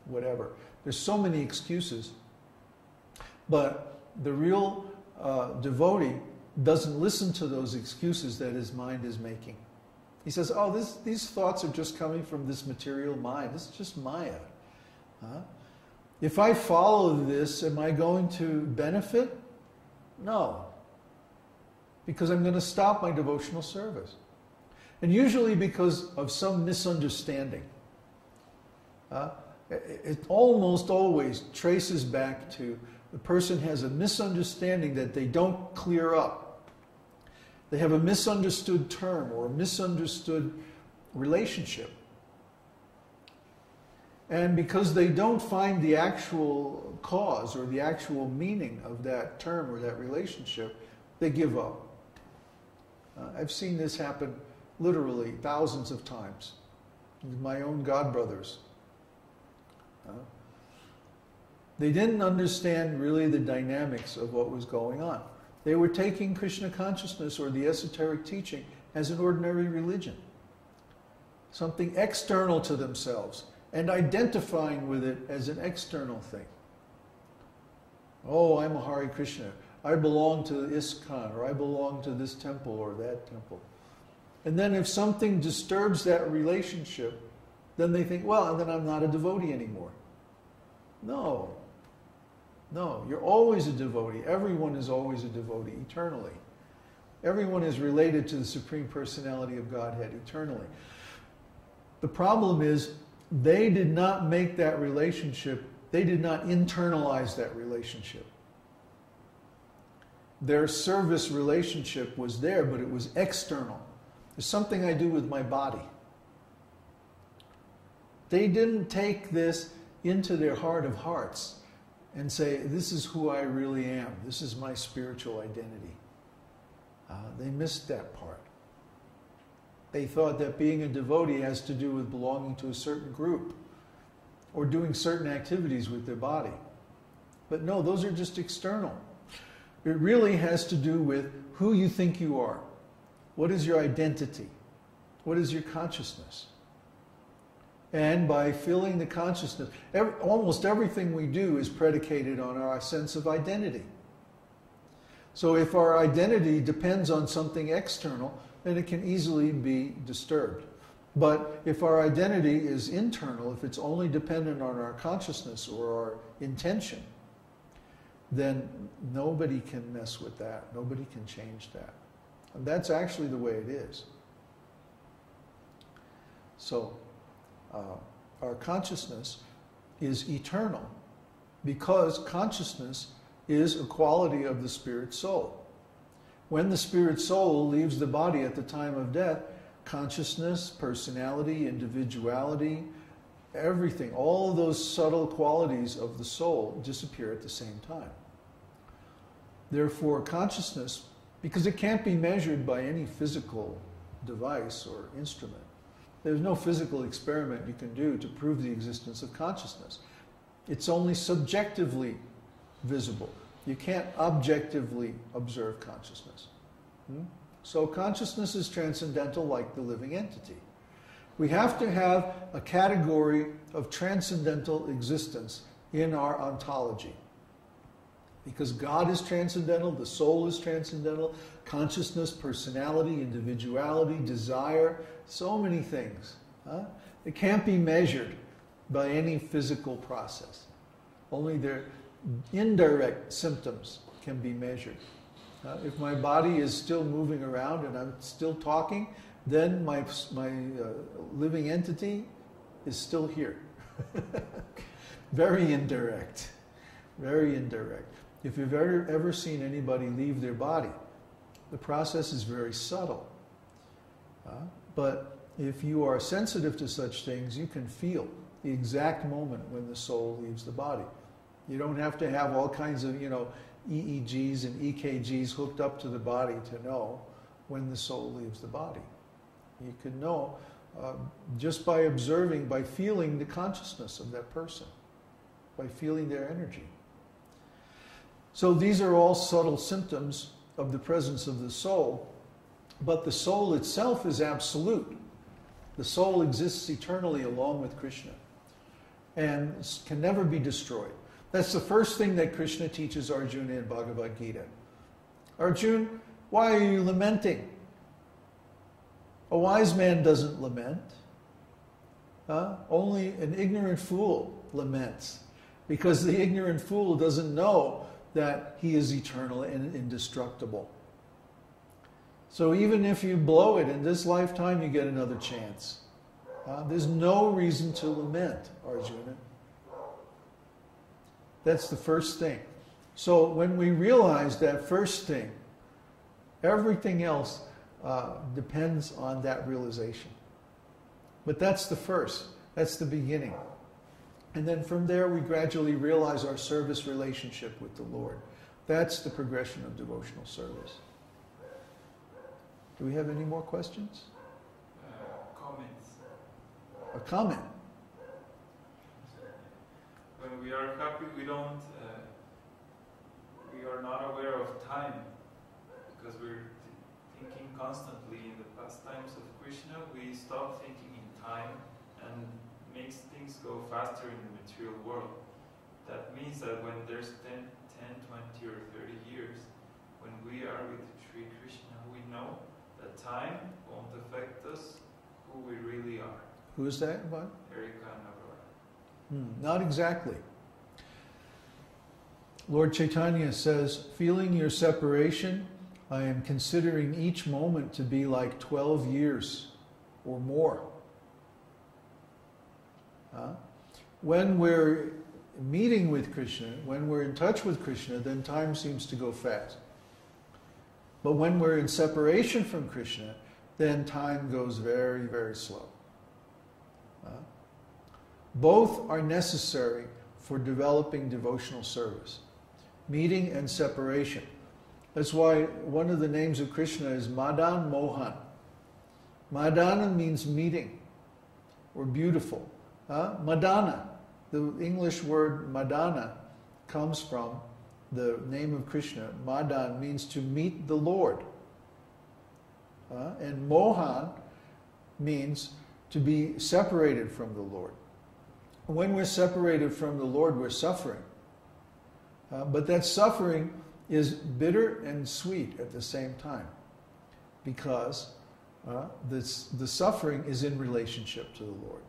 whatever. There's so many excuses. But the real devotee doesn't listen to those excuses that his mind is making. He says, oh, these thoughts are just coming from this material mind. This is just Maya. If I follow this, am I going to benefit? No. Because I'm going to stop my devotional service. And usually because of some misunderstanding. It almost always traces back to the person has a misunderstanding that they don't clear up. They have a misunderstood term or a misunderstood relationship. And because they don't find the actual cause or the actual meaning of that term or that relationship, they give up. I've seen this happen literally thousands of times with my own godbrothers. They didn't understand really the dynamics of what was going on. They were taking Krishna consciousness or the esoteric teaching as an ordinary religion, something external to themselves, and identifying with it as an external thing. Oh, I'm a Hare Krishna. I belong to ISKCON, or I belong to this temple or that temple. And then if something disturbs that relationship, then they think, well, then I'm not a devotee anymore. No. No, you're always a devotee. Everyone is always a devotee, eternally. Everyone is related to the Supreme Personality of Godhead eternally. The problem is, they did not make that relationship, they did not internalize that relationship. Their service relationship was there, but it was external. There's something I do with my body. They didn't take this into their heart of hearts and say, this is who I really am. This is my spiritual identity. They missed that part. They thought that being a devotee has to do with belonging to a certain group or doing certain activities with their body. But no, those are just external. It really has to do with who you think you are. What is your identity? What is your consciousness? And by feeling the consciousness, almost everything we do is predicated on our sense of identity. So if our identity depends on something external, then it can easily be disturbed. But if our identity is internal, if it's only dependent on our consciousness or our intention, then nobody can mess with that. Nobody can change that. And that's actually the way it is. So, our consciousness is eternal because consciousness is a quality of the spirit soul. When the spirit soul leaves the body at the time of death, consciousness, personality, individuality, everything, all of those subtle qualities of the soul disappear at the same time. Therefore, consciousness, because it can't be measured by any physical device or instrument, there's no physical experiment you can do to prove the existence of consciousness. It's only subjectively visible. You can't objectively observe consciousness. So consciousness is transcendental like the living entity. We have to have a category of transcendental existence in our ontology. Because God is transcendental, the soul is transcendental, consciousness, personality, individuality, desire, so many things. It can't be measured by any physical process. Only their indirect symptoms can be measured. If my body is still moving around and I'm still talking, then my living entity is still here. Very indirect. Very indirect. If you've ever seen anybody leave their body, the process is very subtle. But if you are sensitive to such things, you can feel the exact moment when the soul leaves the body. You don't have to have all kinds of, EEGs and EKGs hooked up to the body to know when the soul leaves the body. You can know just by observing, by feeling the consciousness of that person, by feeling their energy. So these are all subtle symptoms of the presence of the soul, but the soul itself is absolute. The soul exists eternally along with Krishna. and can never be destroyed. That's the first thing that Krishna teaches Arjuna in Bhagavad Gita. Arjuna, why are you lamenting? A wise man doesn't lament. Only an ignorant fool laments, because the ignorant fool doesn't know that he is eternal and indestructible. So even if you blow it in this lifetime, you get another chance. There's no reason to lament, Arjuna. That's the first thing. So when we realize that first thing, everything else depends on that realization. But that's the first. That's the beginning. And then from there we gradually realize our service relationship with the Lord. That's the progression of devotional service. Do we have any more questions? Comments. A comment? When we are happy, we are not aware of time, because we're thinking constantly in the pastimes of Krishna. We stop thinking in time and makes things go faster in the material world. That means that when there's 10, 20 or 30 years, when we are with Sri Krishna, we know that time won't affect us, who we really are. Who is that, Bob? Erika and Aurora. Not exactly. Lord Chaitanya says, feeling your separation, I am considering each moment to be like 12 years or more. When we're meeting with Krishna, when we're in touch with Krishna, then time seems to go fast. But when we're in separation from Krishna, then time goes very, very slow. Both are necessary for developing devotional service. Meeting and separation. That's why one of the names of Krishna is Madan Mohan. Madana means meeting or beautiful. Madana, the English word Madana, comes from the name of Krishna. Madan means to meet the Lord. And Mohan means to be separated from the Lord. When we're separated from the Lord, we're suffering. But that suffering is bitter and sweet at the same time, because the suffering is in relationship to the Lord.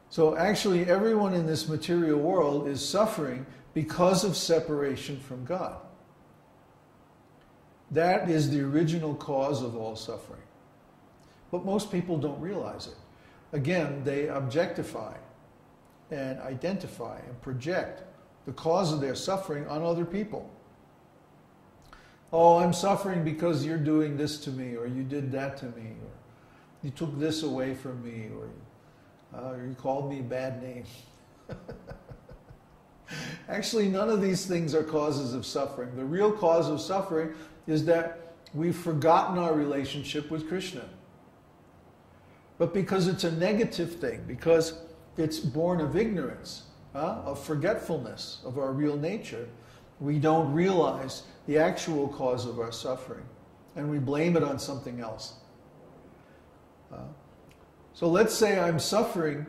So actually everyone in this material world is suffering because of separation from God. That is the original cause of all suffering. But most people don't realize it. Again, they objectify and identify and project the cause of their suffering on other people. Oh, I'm suffering because you're doing this to me, or you did that to me, or you took this away from me, or you called me a bad name. Actually, none of these things are causes of suffering. The real cause of suffering is that we've forgotten our relationship with Krishna. But because it's a negative thing, because it's born of ignorance, of forgetfulness of our real nature, we don't realize the actual cause of our suffering, and we blame it on something else. So let's say I'm suffering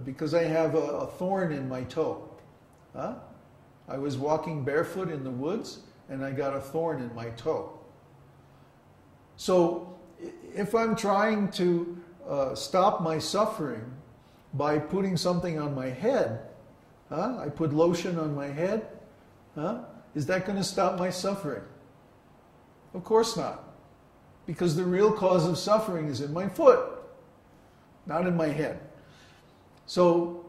because I have a thorn in my toe. I was walking barefoot in the woods and I got a thorn in my toe. So if I'm trying to stop my suffering by putting something on my head, I put lotion on my head, is that going to stop my suffering? Of course not. Because the real cause of suffering is in my foot, not in my head. So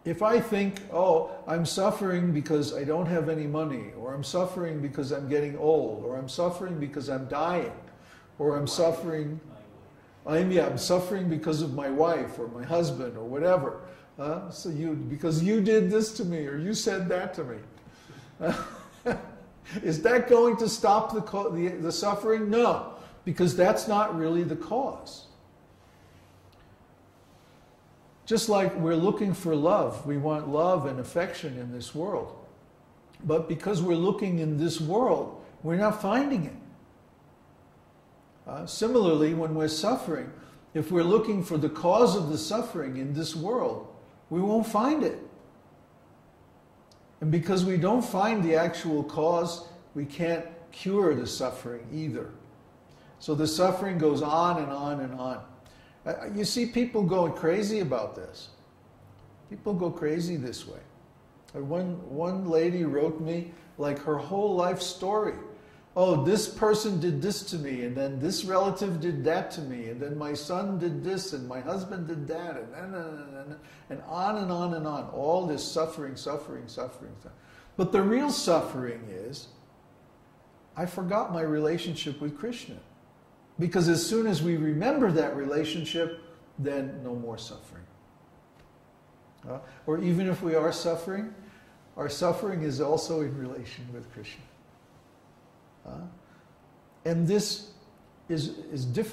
if I think, oh, I'm suffering because I don't have any money, or I'm suffering because I'm getting old, or I'm suffering because I'm dying, or I'm suffering because of my wife or my husband or whatever. Because you did this to me or you said that to me. Is that going to stop the suffering? No, because that's not really the cause. Just like we're looking for love, we want love and affection in this world. But because we're looking in this world, we're not finding it. Similarly, when we're suffering, if we're looking for the cause of the suffering in this world, we won't find it. And because we don't find the actual cause, we can't cure the suffering either. So the suffering goes on and on and on. You see people going crazy about this. People go crazy this way. One lady wrote me like her whole life story. Oh, this person did this to me, and then this relative did that to me, and then my son did this, and my husband did that, and on and on and on. All this suffering. But the real suffering is, I forgot my relationship with Krishna. Because as soon as we remember that relationship, then no more suffering. Or even if we are suffering, our suffering is also in relation with Krishna. And this is difficult.